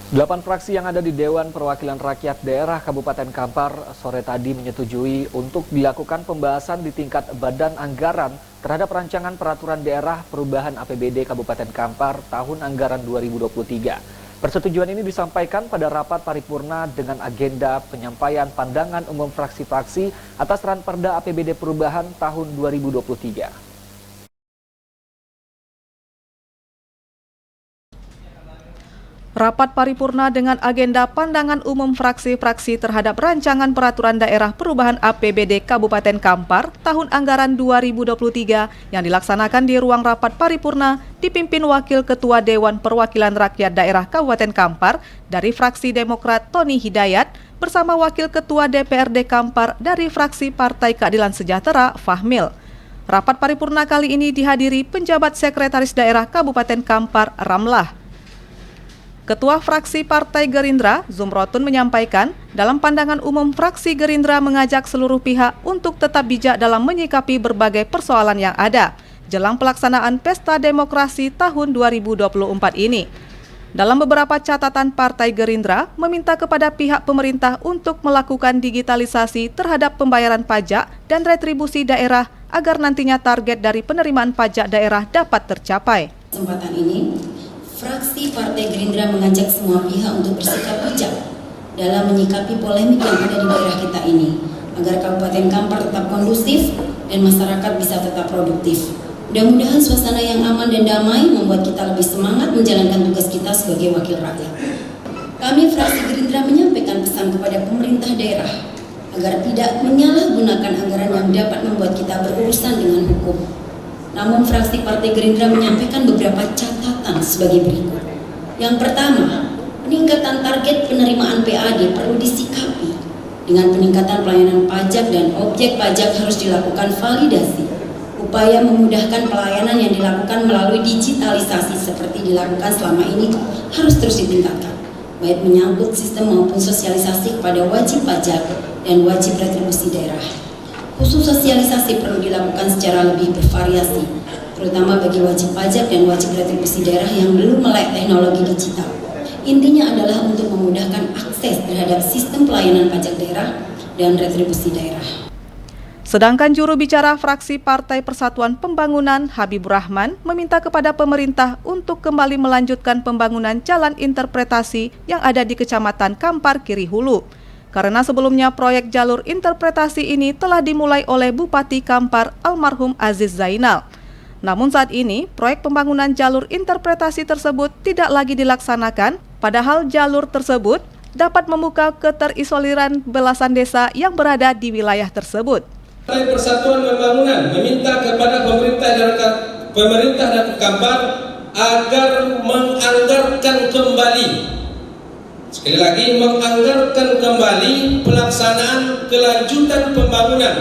8 fraksi yang ada di Dewan Perwakilan Rakyat Daerah Kabupaten Kampar sore tadi menyetujui untuk dilakukan pembahasan di tingkat Badan Anggaran terhadap rancangan peraturan daerah perubahan APBD Kabupaten Kampar tahun anggaran 2023. Persetujuan ini disampaikan pada rapat paripurna dengan agenda penyampaian pandangan umum fraksi-fraksi atas Ranperda APBD perubahan tahun 2023. Rapat paripurna dengan agenda pandangan umum fraksi-fraksi terhadap rancangan peraturan daerah perubahan APBD Kabupaten Kampar tahun anggaran 2023 yang dilaksanakan di ruang rapat paripurna dipimpin Wakil Ketua Dewan Perwakilan Rakyat Daerah Kabupaten Kampar dari fraksi Demokrat Tony Hidayat bersama Wakil Ketua DPRD Kampar dari fraksi Partai Keadilan Sejahtera Fahmil. Rapat paripurna kali ini dihadiri penjabat Sekretaris Daerah Kabupaten Kampar Ramlah. Ketua fraksi Partai Gerindra, Zumrotun menyampaikan, dalam pandangan umum fraksi Gerindra mengajak seluruh pihak untuk tetap bijak dalam menyikapi berbagai persoalan yang ada jelang pelaksanaan Pesta Demokrasi tahun 2024 ini. Dalam beberapa catatan Partai Gerindra meminta kepada pihak pemerintah untuk melakukan digitalisasi terhadap pembayaran pajak dan retribusi daerah agar nantinya target dari penerimaan pajak daerah dapat tercapai. Kesempatan ini, fraksi Partai Gerindra mengajak semua pihak untuk bersikap bijak dalam menyikapi polemik yang ada di daerah kita ini, agar Kabupaten Kampar tetap kondusif dan masyarakat bisa tetap produktif. Mudah-mudahan suasana yang aman dan damai membuat kita lebih semangat menjalankan tugas kita sebagai wakil rakyat. Kami fraksi Gerindra menyampaikan pesan kepada pemerintah daerah agar tidak menyalahgunakan anggaran yang dapat membuat kita berurusan dengan hukum. Namun fraksi Partai Gerindra menyampaikan beberapa catatan sebagai berikut. Yang pertama, peningkatan target penerimaan PAD perlu disikapi dengan peningkatan pelayanan pajak dan objek pajak harus dilakukan validasi. Upaya memudahkan pelayanan yang dilakukan melalui digitalisasi seperti dilakukan selama ini harus terus ditingkatkan, baik menyangkut sistem maupun sosialisasi kepada wajib pajak dan wajib retribusi daerah. Khusus sosialisasi perlu dilakukan secara lebih bervariasi, terutama bagi wajib pajak dan wajib retribusi daerah yang belum melek teknologi digital. Intinya adalah untuk memudahkan akses terhadap sistem pelayanan pajak daerah dan retribusi daerah. Sedangkan juru bicara fraksi Partai Persatuan Pembangunan Habibur Rahman meminta kepada pemerintah untuk kembali melanjutkan pembangunan jalan interpretasi yang ada di Kecamatan Kampar Kiri Hulu. Karena sebelumnya proyek jalur interpretasi ini telah dimulai oleh Bupati Kampar almarhum Aziz Zainal. Namun saat ini, proyek pembangunan jalur interpretasi tersebut tidak lagi dilaksanakan, padahal jalur tersebut dapat membuka keterisoliran belasan desa yang berada di wilayah tersebut. Partai Persatuan Pembangunan meminta kepada pemerintah dan Kampar agar menganggarkan kembali, sekali lagi menganggarkan kembali pelaksanaan kelanjutan pembangunan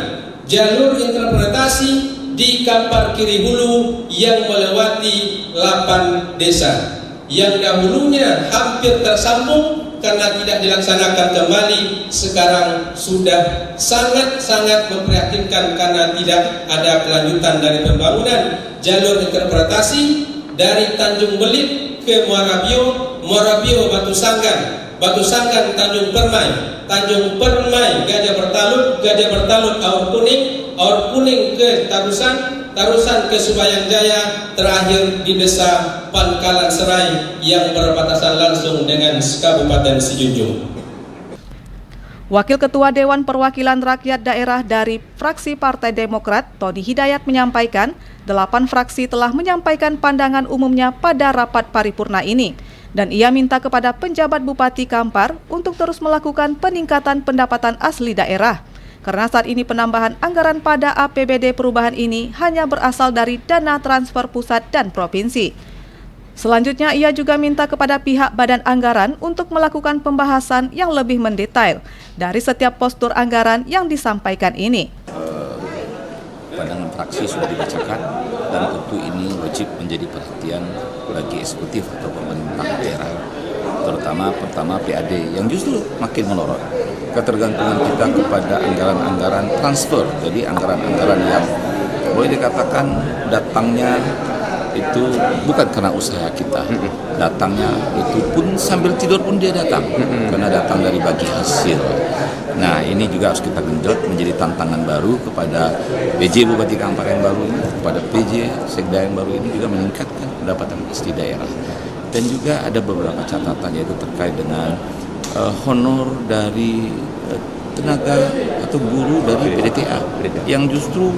jalur interpretasi di Kampar Kiri Hulu yang melewati 8 desa yang dahulunya hampir tersambung karena tidak dilaksanakan kembali, sekarang sudah sangat-sangat memprihatinkan karena tidak ada kelanjutan dari pembangunan jalur interpretasi dari Tanjung Belit ke Muarabio, Muarabio Batu Sanggan Tanjung Permai Gajah Bertalut Aur Kuning ke Tarusan ke Subayang Jaya, terakhir di desa Pangkalan Serai yang berbatasan langsung dengan Kabupaten Sijunjung. Wakil Ketua Dewan Perwakilan Rakyat Daerah dari fraksi Partai Demokrat, Tony Hidayat menyampaikan, 8 fraksi telah menyampaikan pandangan umumnya pada rapat paripurna ini. Dan ia minta kepada penjabat Bupati Kampar untuk terus melakukan peningkatan pendapatan asli daerah. Karena saat ini penambahan anggaran pada APBD perubahan ini hanya berasal dari dana transfer pusat dan provinsi. Selanjutnya, ia juga minta kepada pihak Badan Anggaran untuk melakukan pembahasan yang lebih mendetail dari setiap postur anggaran yang disampaikan ini. Pandangan fraksi sudah dibacakan dan tentu ini wajib menjadi perhatian bagi eksekutif atau pemerintah daerah, terutama pertama PAD yang justru makin melorot. Ketergantungan kita kepada anggaran-anggaran transfer, jadi anggaran-anggaran yang boleh dikatakan datangnya itu bukan karena usaha kita. Datangnya itu pun sambil tidur pun dia datang, karena datang dari bagi hasil. Nah, ini juga harus kita genjot menjadi tantangan baru kepada PJ Bupati Kampar yang baru ini, kepada PJ Sekda yang baru ini juga meningkatkan pendapatan di daerah. Dan juga ada beberapa catatan, yaitu terkait dengan honor dari tenaga atau guru dari PDTA yang justru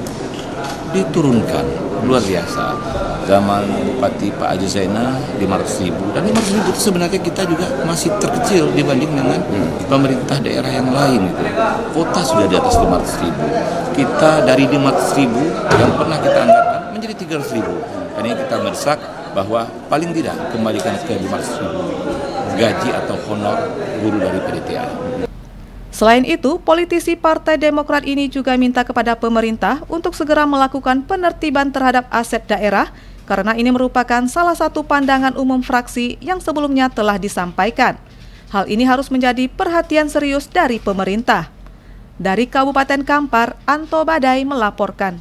diturunkan luar biasa. Zaman Bupati Pak Haji Zainal 500.000, dan 500.000 itu sebenarnya kita juga masih terkecil dibanding dengan pemerintah daerah yang lain. Kota sudah di atas 500.000. Kita dari 500.000 yang pernah kita anggarkan menjadi 300.000. Karena kita mendesak bahwa paling tidak kembalikan ke 500.000 gaji atau honor guru dari PDTA. Selain itu, politisi Partai Demokrat ini juga minta kepada pemerintah untuk segera melakukan penertiban terhadap aset daerah karena ini merupakan salah satu pandangan umum fraksi yang sebelumnya telah disampaikan. Hal ini harus menjadi perhatian serius dari pemerintah. Dari Kabupaten Kampar, Anto Badai melaporkan.